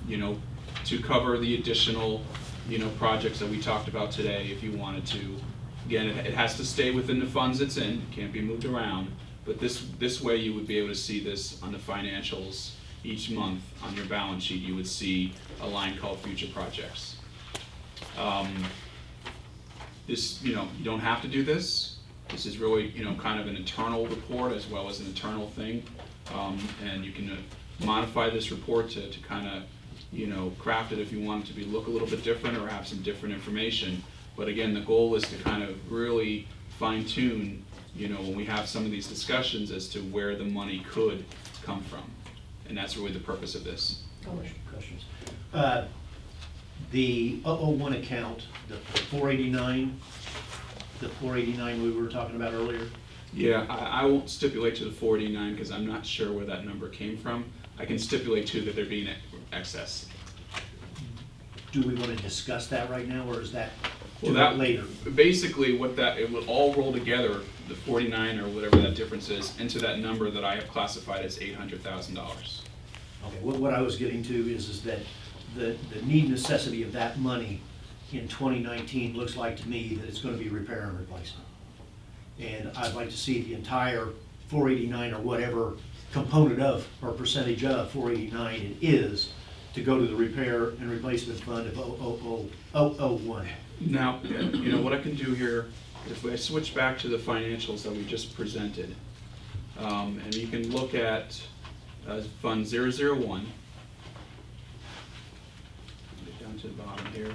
to cover the additional, projects that we talked about today if you wanted to. Again, it has to stay within the funds it's in, can't be moved around, but this way you would be able to see this on the financials each month. On your balance sheet, you would see a line called future projects. This, you don't have to do this. This is really, kind of an internal report as well as an internal thing. And you can modify this report to kind of, craft it if you want it to look a little bit different or have some different information. But again, the goal is to kind of really fine tune, when we have some of these discussions as to where the money could come from. And that's really the purpose of this. Questions? The 001 account, the 489 we were talking about earlier? Yeah, I won't stipulate to the 489 because I'm not sure where that number came from. I can stipulate to that there being excess. Do we want to discuss that right now, or is that Well, that later? Basically, it will all roll together, the 49 or whatever that difference is, into that number that I have classified as $800,000. Okay, what I was getting to is that the need necessity of that money in 2019 looks like to me that it's going to be repair and replacement. And I'd like to see the entire 489 or whatever component of or percentage of 489 it is to go to the repair and replacement fund of 001. Now, what I can do here, if I switch back to the financials that we just presented, and you can look at Fund 001, get down to the bottom here.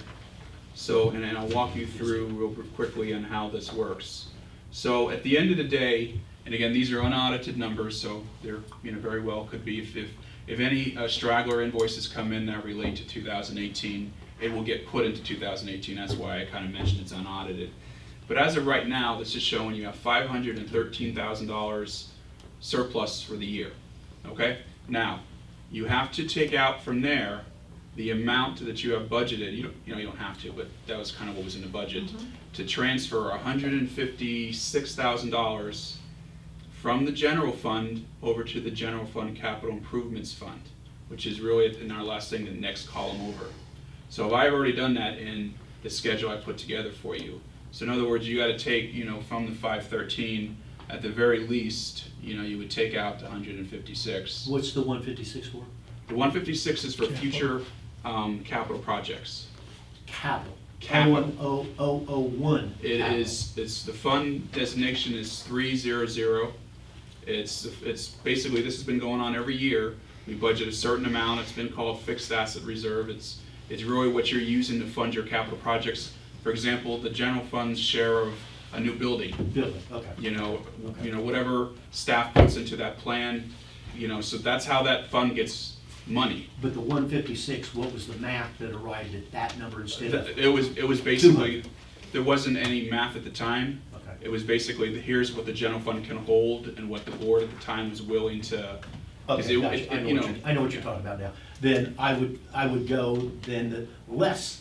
So, and I'll walk you through real quickly on how this works. So at the end of the day, and again, these are unaudited numbers, so they're, very well could be, if any straggler invoices come in that relate to 2018, it will get put into 2018. That's why I kind of mentioned it's unaudited. But as of right now, this is showing you have $513,000 surplus for the year. Okay? Now, you have to take out from there the amount that you have budgeted. You don't have to, but that was kind of what was in the budget, to transfer $156,000 from the general fund over to the general fund capital improvements fund, which is really in our last thing, the next column over. So I've already done that in the schedule I put together for you. So in other words, you got to take, from the 513, at the very least, you would take out the 156. What's the 156 for? The 156 is for future capital projects. Capital. Capital. 001. It's the fund designation is 300. It's basically, this has been going on every year. We budget a certain amount. It's been called fixed asset reserve. It's really what you're using to fund your capital projects. For example, the general fund's share of a new building. Building, okay. Whatever staff puts into that plan, so that's how that fund gets money. But the 156, what was the math that arrived at that number instead of? It was basically, there wasn't any math at the time. Okay. It was basically, here's what the general fund can hold and what the board at the time was willing to. Okay, gotcha. I know what you're talking about now. Then I would go then less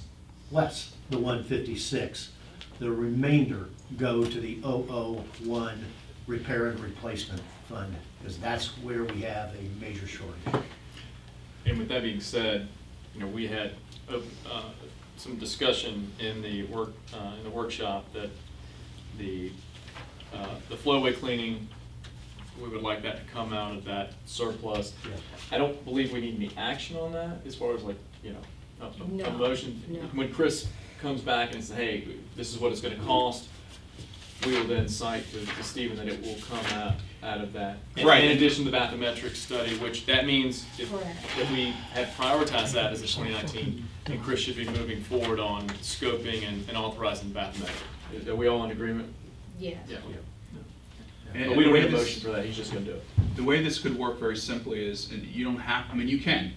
the 156. The remainder go to the 001 repair and replacement fund, because that's where we have a major shortage. And with that being said, we had some discussion in the workshop that the flowway cleaning, we would like that to come out of that surplus. Yeah. I don't believe we need any action on that as far as a motion. No. When Chris comes back and says, hey, this is what it's going to cost, we will then cite to Stephen that it will come out of that. And Right. in addition to the bathymetric study, which that means if we have prioritized that as a 2019, then Chris should be moving forward on scoping and authorizing the bathymetric. Are we all in agreement? Yes. Yeah. And But we the don't way need a this- motion for that, he's just going to do it. The way this could work very simply is, and you don't have, you can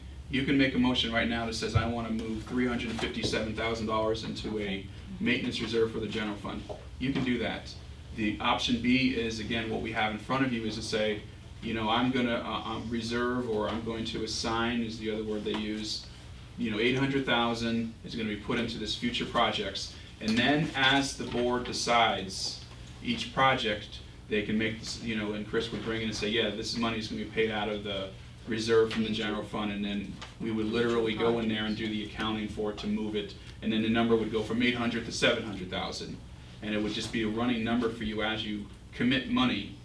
make a motion right now that says, I want to move $357,000 into a maintenance reserve for the general fund. You can do that. The option B is, again, what we have in front of you is to say, I'm going to reserve, or I'm going to assign, is the other word they use, $800,000 is going to be put into this future projects. And then as the board decides each project, they can make this, and Chris would bring in and say, yeah, this money is going to be paid out of the reserve from the general fund, and then we would literally go in there and do the accounting for it to move it, and then the number would go from 800 to 700,000. And it would just be a running number for you as you commit money,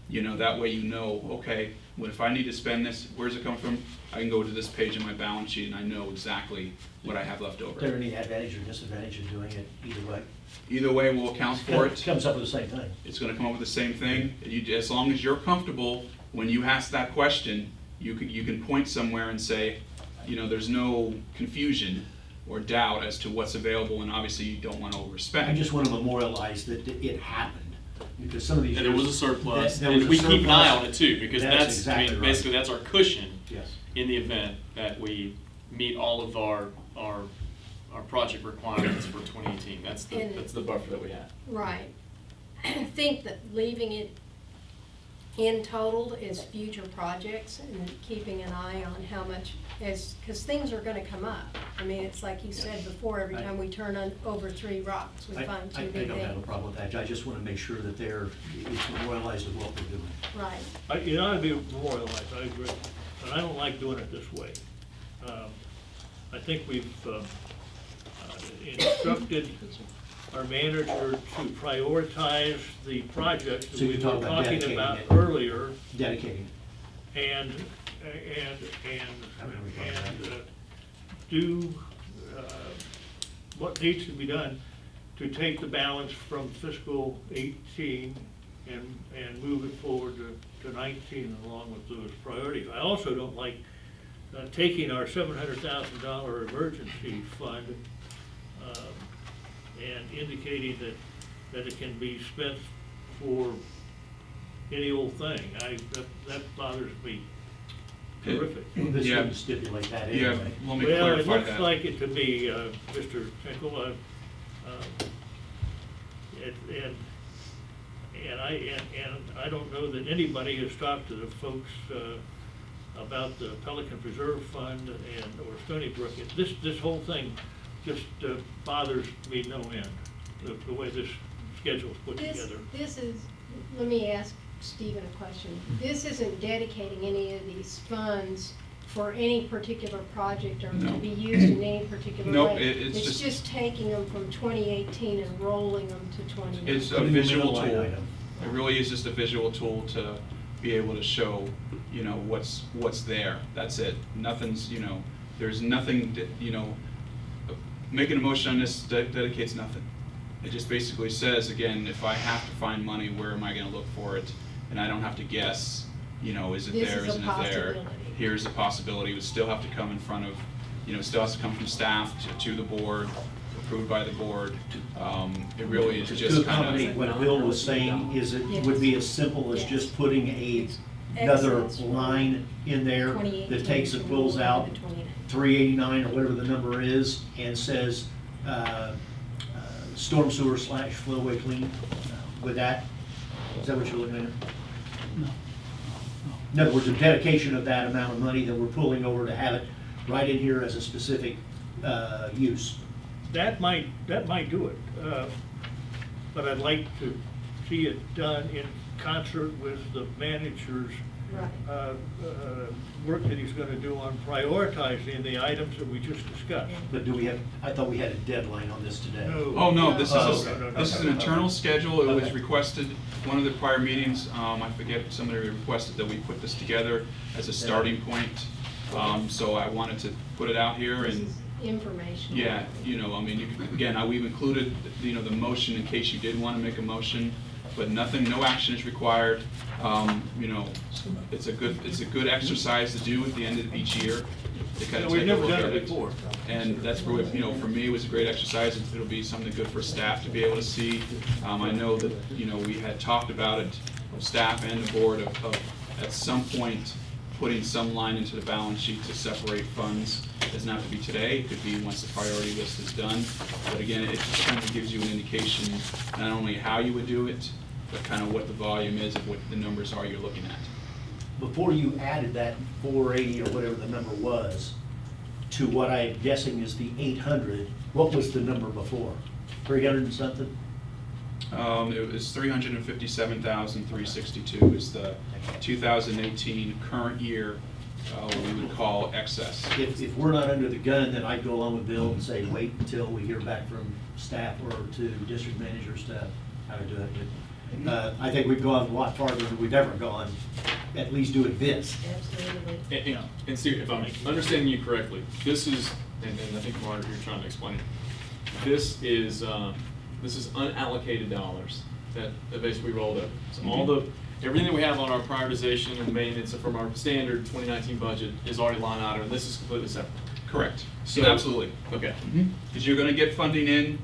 you know, that way you know, okay, well, if I need to spend this, where's it come from? I can go to this page in my balance sheet and I know exactly what I have left Is there over. any advantage or disadvantage in doing it either way? Either way, we'll account for It it. comes up with the same thing. It's gonna come up with the same thing. As long as you're comfortable, when you ask that question, you can point somewhere and say, you know, there's no confusion or doubt as to what's available, and obviously you don't wanna overspend. I just want to memorialize that it happened, because some of these. And there was a years- surplus, there was and a we keep an eye surplus. on it too, because That's that's, I exactly mean, right. basically, that's our cushion Yes. in the event that we meet all of our project requirements for 2018. That's And- the buffer that we have. Right. I think that leaving it in total is future projects and keeping an eye on how much, because things are gonna come up. I mean, it's like you said before, every time we turn over 3 rocks, we I find 2 I big don't have a things. problem with that. I just want to make sure that it's memorialized of what we're doing. Right. It ought to be memorialized, I agree, but I don't like doing it this way. I think we've instructed our manager to prioritize the projects that So we you're were talking about talking dedicating about it. earlier, Dedicating. and do what needs to be done to take the balance from fiscal 18 and move it forward to 19 along with those priorities. I also don't like taking our $700,000 emergency fund and indicating that it can be spent for any old thing. That bothers me terrific. This Yeah. wouldn't stipulate that Yeah, anyway. let me Well, it clarify looks that. like it to me, Mr. Tinkle, and I don't know that anybody has talked to the folks about the Pelican Preserve Fund or Stony Brook. This whole thing just bothers me no end, the way this schedule's put together. This is, let me ask Stephen a question. This isn't dedicating any of these funds for any particular project or to No. be used in any particular way. Nope, it's It's just- just taking them from 2018 and rolling them to 2019. It's a Putting them in a visual line tool. item. It really is just a visual tool to be able to show, you know, what's there. That's it. Nothing's, you know, there's nothing, you know, making a motion on this dedicates nothing. It just basically says, again, if I have to find money, where am I gonna look for it? And I don't have to guess, you know, is it This there, is a isn't it there? possibility. Here's a possibility. It would still have to come in front of, you know, it still has to come from staff to the board, approved by the board. It really is To just accommodate kind what of, Bill was saying, is it would be as simple as just putting another Excess. line in there 2018 that takes and pulls to out 2019. 389 or whatever the number is, and says, storm sewer / flowway clean. With that, is that what you're looking at? No. In other words, a dedication of that amount of money that we're pulling over to have it right in here as a specific use. That might do it, but I'd like to see it done in concert with the manager's Right. work that he's gonna do on prioritizing the items that we just discussed. But I thought we had a deadline on this today. oh, no, this Oh, is, no. this is an internal schedule. It was Okay. requested, one of the prior meetings, I forget, somebody requested that we put this together as a starting point. So I wanted to put it out here This and, is information. yeah, you know, I mean, again, we've included, you know, the motion in case you did want to make a motion, but nothing, no action is required. You know, it's a good exercise to do at the end of each year. To kind of We've take a never look done at it before. And that's really, you know, for me, it was a great exercise. It'll be something good for staff to be able to see. I know that, you know, we had talked about it, staff and the board, of at some point, putting some line into the balance sheet to separate funds. It doesn't have to be today, it could be once the priority list is done. But again, it just kind of gives you an indication, not only how you would do it, but kind of what the volume is of what the numbers are you're looking at. Before you added that 480 or whatever the number was to what I'm guessing is the 800, what was the number before? 300 and something? It was 357,362 is the 2018 current year we would call excess. If we're not under the gun, then I'd go along with Bill and say, wait until we hear back from staff or to district managers to how to do it. But, I think we've gone a lot farther than we've ever gone, at least doing this. Absolutely. And Steve, if I'm understanding you correctly, this is, and I think Mark, you're trying to explain it. This is unallocated dollars that basically rolled over. So everything that we have on our prioritization and maintenance from our standard 2019 budget is already line item, and this is completely separate. Correct. So- Absolutely. Okay. Because you're gonna get funding in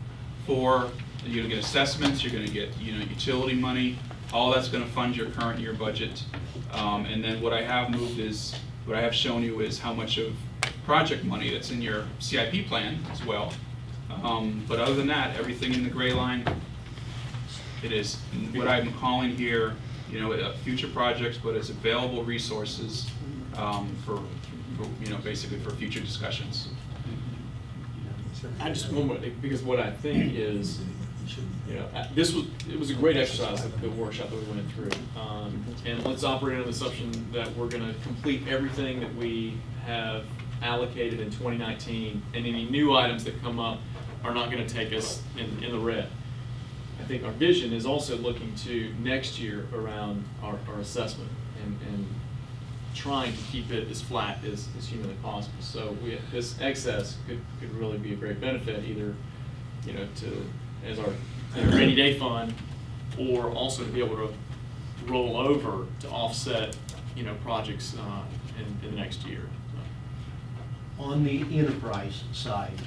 for, you're gonna get assessments, you're gonna get, utility money, all that's gonna fund your current year budget. And then what I have shown you is how much of project money that's in your CIP plan as well. But other than that, everything in the gray line, it is what I'm calling here, future projects, but it's available resources for basically for future discussions. I just want to, because what I think is, it was a great exercise, the workshop that we went through. And let's operate on the assumption that we're going to complete everything that we have allocated in 2019, and any new items that come up are not going to take us in the red. I think our vision is also looking to next year around our assessment and trying to keep it as flat as humanly possible. So this excess could really be a great benefit, either as our rainy day fund, or also to be able to roll over to offset projects in the next year. On the enterprise side,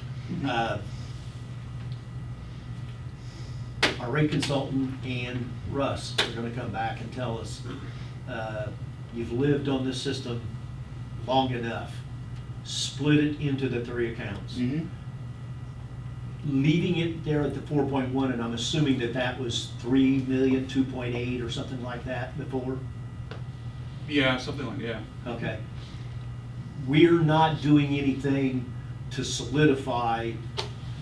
our rate consultant and Russ are gonna come back and tell us, you've lived on this system long enough. Split it into the 3 accounts. Leaving it there at the 4.1, and I'm assuming that was 3 million, 2.8 or something like that before? Yeah, something like that. Okay. We're not doing anything to solidify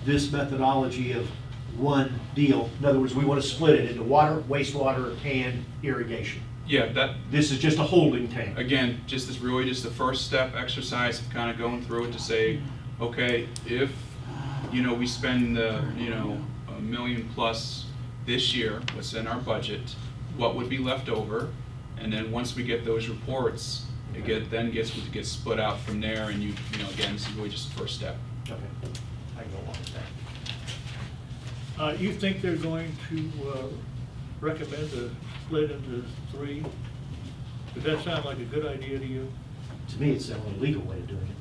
this methodology of one deal. In other words, we want to split it into water, wastewater, and irrigation. Yeah, This is just a holding tank. again, just the first step exercise of kind of going through it to say, okay, if, we spend, $1 million plus this year, what's in our budget, what would be left over? And then once we get those reports, it gets split out from there, and again, this is really just the first step. Okay. I can go along with that. You think they're going to recommend a split into 3? Does that sound like a good idea to you? To me, it's the only legal way of doing it.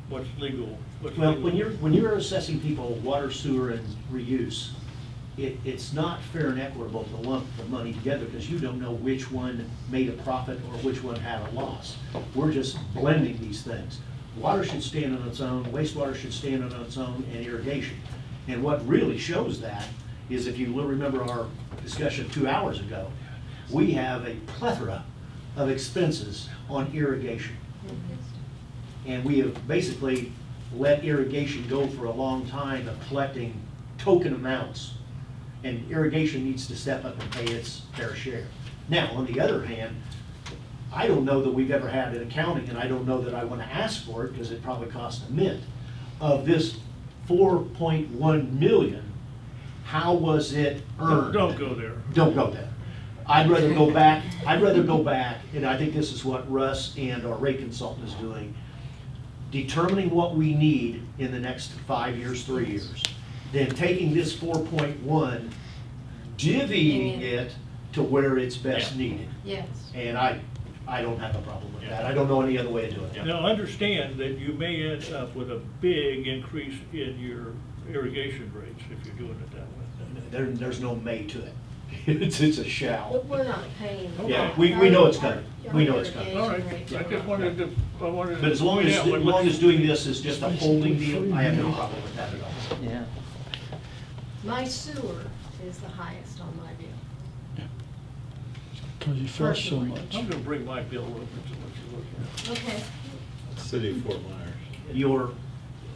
What's legal? Well, when you're assessing people water, sewer, and reuse, it's not fair and equitable to lump the money together because you don't know which one made a profit or which one had a loss. We're just blending these things. Water should stand on its own, wastewater should stand on its own, and irrigation. And what really shows that is, if you will remember our discussion 2 hours ago, we have a plethora of expenses on irrigation. And we have basically let irrigation go for a long time of collecting token amounts. And irrigation needs to step up and pay its fair share. Now, on the other hand, I don't know that we've ever had an accounting, and I don't know that I want to ask for it because it probably costs a mint, of this 4.1 million, how was it earned? Don't go there. Don't go there. I'd rather go back, and I think this is what Russ and our rate consultant is doing, determining what we need in the next 5 years, 3 years, then taking this 4.1, divvying it to where it's best Yeah. needed. Yes. And I don't have a problem with that. I don't know any other way of doing it. Now, understand that you may end up with a big increase in your irrigation rates if you're doing it that way. There's no may to it. It's a shall. But we're not paying. Yeah, we know it's coming. We know it's coming. All right, I just wanted to, But as long point as, out as what- long as doing this is just a holding deal, I have no problem with that at all. Yeah. My sewer is the highest on my bill. Because you flush so Personally. much. I'm gonna bring my bill over to what you're looking at. Okay. City of Fort Myers. Your,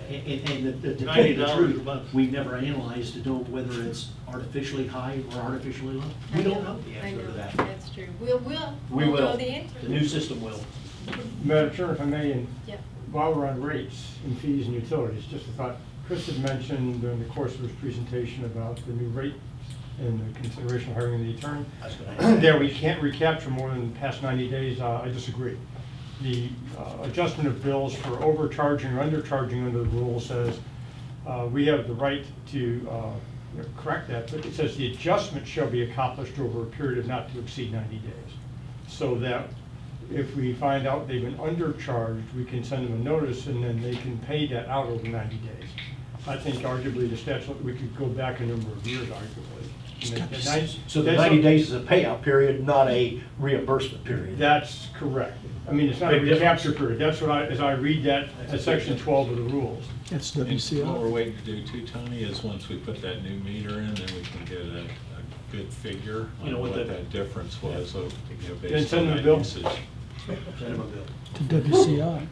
and to tell you the $90 a truth, month. we've never analyzed to know whether it's artificially high or artificially low. We don't know the I answer to know, that. that's true. We'll We know will. the answer. The new system will. Madam Chair, if I may, and Yep. while we're on rates and fees and utilities, just a thought. Chris had mentioned during the course of his presentation about the new rate and the consideration of hiring the attorney. I was gonna ask. There, we can't recapture more than the past 90 days. I disagree. The adjustment of bills for overcharging or undercharging under the rule says we have the right to correct that, but it says the adjustment shall be accomplished over a period of not to exceed 90 days. So that if we find out they've been undercharged, we can send them a notice and then they can pay that out over 90 days. I think arguably the statute, we could go back a number of years arguably. And So the that's 90 a- days is a payout period, not a reimbursement period. That's correct. I mean, it's not a Big difference. recapture period. That's what as I read that, at section 12 of the rules. It's And what we're WCI. waiting to do too, Tony, is once we put that new meter in, then we can get a good figure You know on what what the- that difference was, so, Then based send on them a that bill. usage. Send them a bill. To WCI.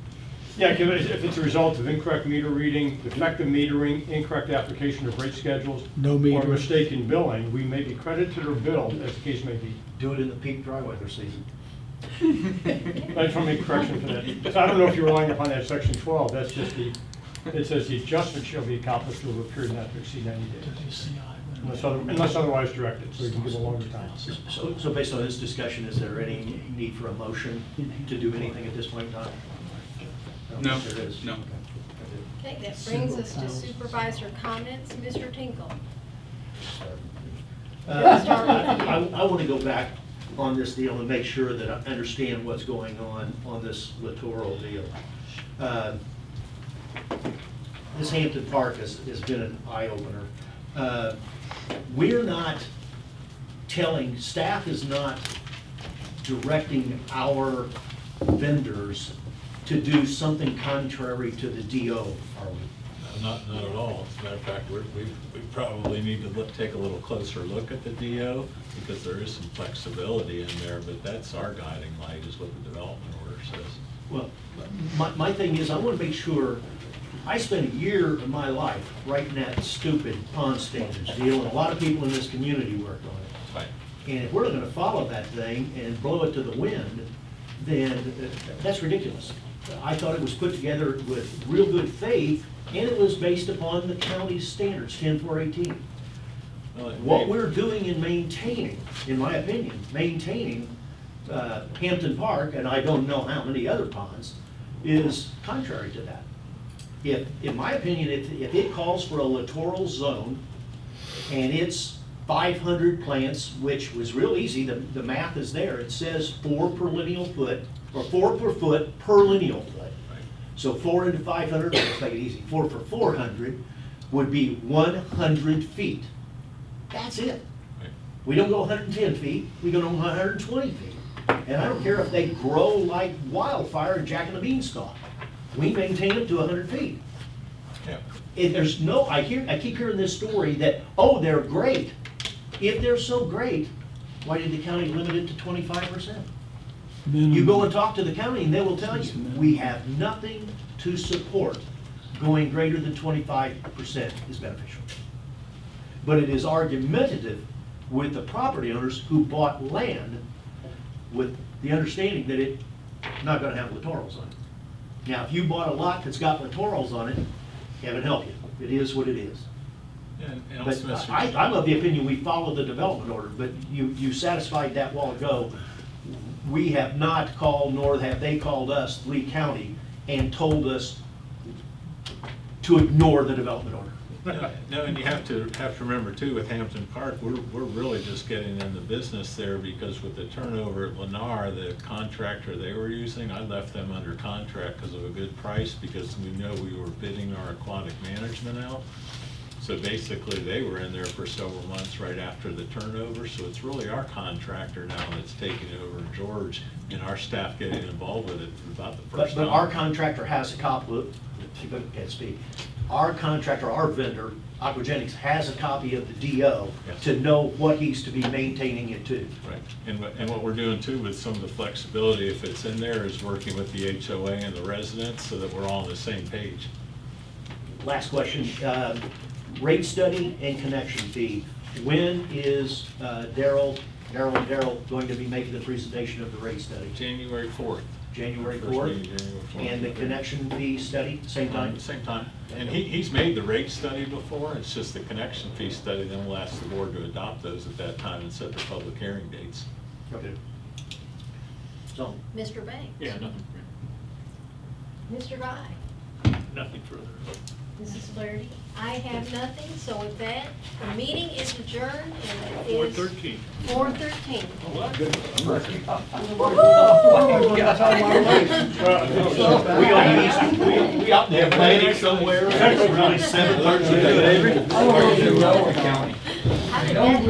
Yeah, if it's a result of incorrect meter reading, defective metering, incorrect application of rate schedules. No Or metering. mistaken billing, we may be credited or billed, as the case may be. Do it in the peak dry weather season. I just want to make a correction for that. So I don't know if you're relying upon that section 12, that's just it says the adjustment shall be accomplished over a period not to exceed 90 days. WCI. Unless otherwise directed, so you can give a longer time. So based on this discussion, is there any need for a motion to do anything at this point in time? I don't No, think there is. no. Okay, that brings us to supervisor comments. Mr. Tinkle. Start with you. I want to go back on this deal and make sure that I understand what's going on this littoral deal. This Hampton Park has been an eye-opener. We're not telling, staff is not directing our vendors to do something contrary to the DO, are we? Not at all. As a matter of fact, we probably need to take a little closer look at the DO, because there is some flexibility in there, but that's our guiding light, is what the development order says. Well, my thing is, I want to make sure, I spent a year of my life writing that stupid pond standards deal, and a lot of people in this community worked on it. Right. And if we're going to follow that thing and blow it to the wind, then that's ridiculous. I thought it was put together with real good faith, and it was based upon the county's standards, 10-418. Well, it What may- we're doing in maintaining, in my opinion, maintaining Hampton Park, and I don't know how many other ponds, is contrary to that. In my opinion, if it calls for a littoral zone, and it's 500 plants, which was real easy, the math is there, it says 4 per lineal foot, or 4 per foot per lineal foot. Right. So 4 into 500, let's make it easy, 4 for 400 would be 100 feet. That's it. Right. We don't go 110 feet, we go 120 feet. And I don't care if they grow like wildfire in Jack and the Beanstalk. We maintain them to 100 feet. Yeah. If there's no, I keep hearing this story that, oh, they're great. If they're so great, why did the county limit it to 25%? You go and talk to the county and they will tell you, we have nothing to support going greater than 25% is beneficial. But it is argumentative with the property owners who bought land with the understanding that it's not gonna have littorals on it. Now, if you bought a lot that's got littorals on it, heaven help you, it is what it is. And But also, Mr. I'm of the opinion we follow the development order, but you satisfied that while ago. We have not called, nor have they called us, Lee County, and told us to ignore the development order. No, and you have to remember too, with Hampton Park, we're really just getting in the business there, because with the turnover at Lennar, the contractor they were using, I left them under contract because of a good price, because we know we were bidding our aquatic management out. So basically, they were in there for several months right after the turnover, so it's really our contractor now that's taking over, George, and our staff getting involved with it for about the first But time. our contractor has a copy, can't speak. Our contractor, our vendor, Aquagenics, has a copy of the DO Yes. to know what he's to be maintaining it to. Right, and what we're doing too with some of the flexibility, if it's in there, is working with the HOA and the residents so that we're all on the same page. Last question, rate study and connection fee. When is Daryl going to be making the presentation of the rate study? January 4th. January First 4th. meeting, January 4th. And the connection fee study, same time? Same time. And he's made the rate study before, it's just the connection fee study, then we'll ask the board to adopt those at that time and set the public hearing dates. Okay. So, Mr. Banks? Yeah, nothing. Mr. Guy? Nothing further. Mrs. Flaherty? I have nothing, so with that, the meeting is adjourned and it is 4:13. 4:13. What? we out there planning somewhere. Really 7:13. How did that